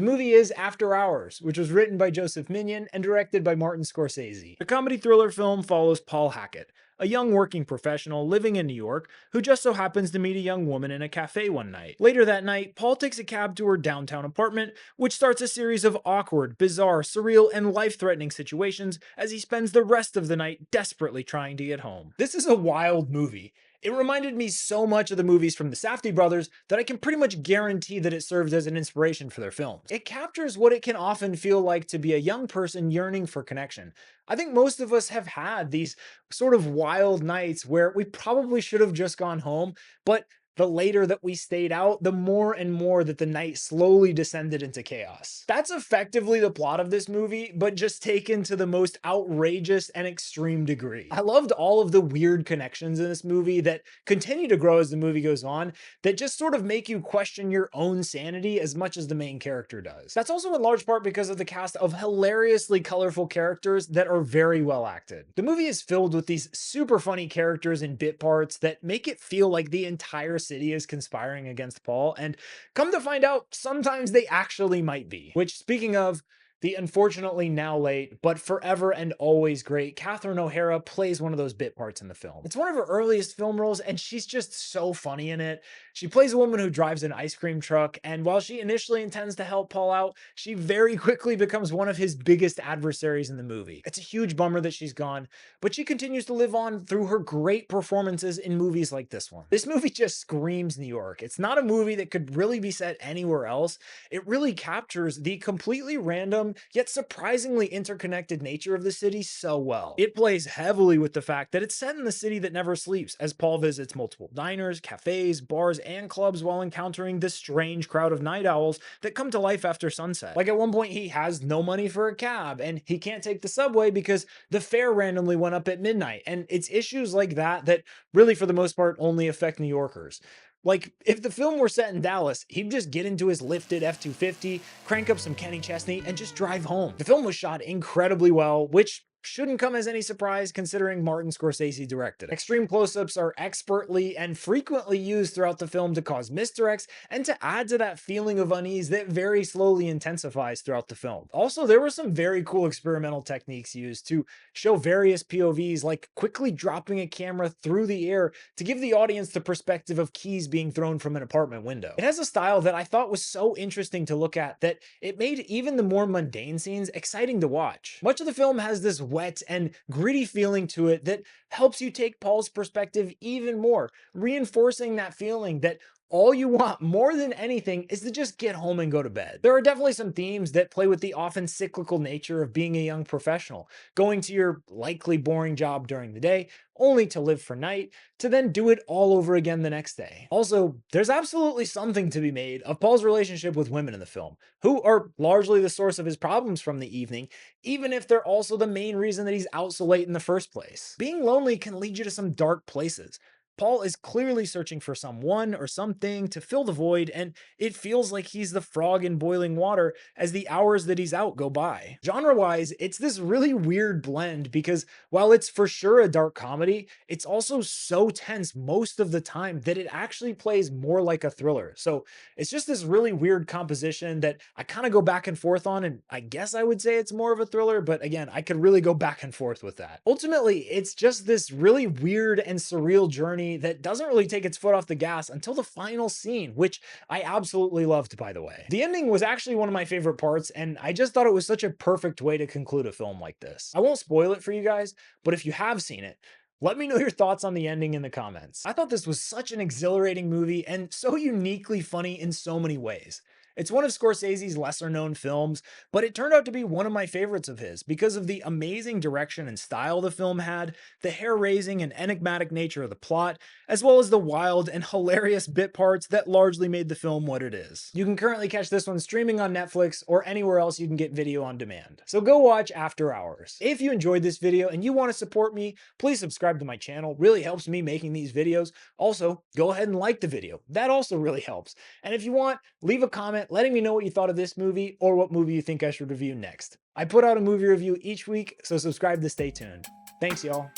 The movie is After Hours, which was written by Joseph Minion and directed by Martin Scorsese. The comedy thriller film follows Paul Hackett, a young working professional living in New York who just so happens to meet a young woman in a cafe one night. Later that night, Paul takes a cab to her downtown apartment, which starts a series of awkward, bizarre, surreal, and life-threatening situations as he spends the rest of the night desperately trying to get home. This is a wild movie. It reminded me so much of the movies from the Safdie brothers that I can pretty much guarantee that it served as an inspiration for their films. It captures what it can often feel like to be a young person yearning for connection. I think most of us have had these sort of wild nights where we probably should have just gone home, but the later that we stayed out, the more and more that the night slowly descended into chaos. That's effectively the plot of this movie, but just taken to the most outrageous and extreme degree. I loved all of the weird connections in this movie that continue to grow as the movie goes on, that just sort of make you question your own sanity as much as the main character does. That's also in large part because of the cast of hilariously colorful characters that are very well acted. The movie is filled with these super funny characters and bit parts that make it feel like the entire city is conspiring against Paul, and come to find out, sometimes they actually might be. Which, speaking of, the unfortunately now late, but forever and always great Catherine O'Hara plays one of those bit parts in the film. It's one of her earliest film roles, and she's just so funny in it. She plays a woman who drives an ice cream truck, and while she initially intends to help Paul out, she very quickly becomes one of his biggest adversaries in the movie. It's a huge bummer that she's gone, but she continues to live on through her great performances in movies like this one. This movie just screams New York. It's not a movie that could really be set anywhere else. It really captures the completely random yet surprisingly interconnected nature of the city so well. It plays heavily with the fact that it's set in the city that never sleeps, as Paul visits multiple diners, cafes, bars, and clubs while encountering this strange crowd of night owls that come to life after sunset. Like at one point he has no money for a cab and he can't take the subway because the fare randomly went up at midnight, and it's issues like that that really for the most part only affect New Yorkers. Like, if the film were set in Dallas, he'd just get into his lifted F-250, crank up some Kenny Chesney, and just drive home. The film was shot incredibly well, which shouldn't come as any surprise considering Martin Scorsese directed it. Extreme close-ups are expertly and frequently used throughout the film to cause misdirects and to add to that feeling of unease that very slowly intensifies throughout the film. Also, there were some very cool experimental techniques used to show various POVs, like quickly dropping a camera through the air to give the audience the perspective of keys being thrown from an apartment window. It has a style that I thought was so interesting to look at that it made even the more mundane scenes exciting to watch. Much of the film has this wet and gritty feeling to it that helps you take Paul's perspective even more, reinforcing that feeling that all you want more than anything is to just get home and go to bed. There are definitely some themes that play with the often cyclical nature of being a young professional, going to your likely boring job during the day, only to live for night, to then do it all over again the next day. Also, there's absolutely something to be made of Paul's relationship with women in the film, who are largely the source of his problems from the evening, even if they're also the main reason that he's out so late in the first place. Being lonely can lead you to some dark places. Paul is clearly searching for someone or something to fill the void, and it feels like he's the frog in boiling water as the hours that he's out go by. Genre-wise, it's this really weird blend because while it's for sure a dark comedy, it's also so tense most of the time that it actually plays more like a thriller. So it's just this really weird composition that I kind of go back and forth on, and I guess I would say it's more of a thriller, but again, I could really go back and forth with that. Ultimately, it's just this really weird and surreal journey that doesn't really take its foot off the gas until the final scene, which I absolutely loved, by the way. The ending was actually one of my favorite parts, and I just thought it was such a perfect way to conclude a film like this. I won't spoil it for you guys, but if you have seen it, let me know your thoughts on the ending in the comments. I thought this was such an exhilarating movie and so uniquely funny in so many ways. It's one of Scorsese's lesser known films, but it turned out to be one of my favorites of his because of the amazing direction and style the film had, the hair-raising and enigmatic nature of the plot, as well as the wild and hilarious bit parts that largely made the film what it is. You can currently catch this one streaming on Netflix or anywhere else you can get video on demand. So go watch After Hours. If you enjoyed this video and you want to support me, please subscribe to my channel. Really helps me making these videos. Also, go ahead and like the video. That also really helps. And if you want, leave a comment letting me know what you thought of this movie or what movie you think I should review next. I put out a movie review each week, so subscribe to stay tuned. Thanks, y'all.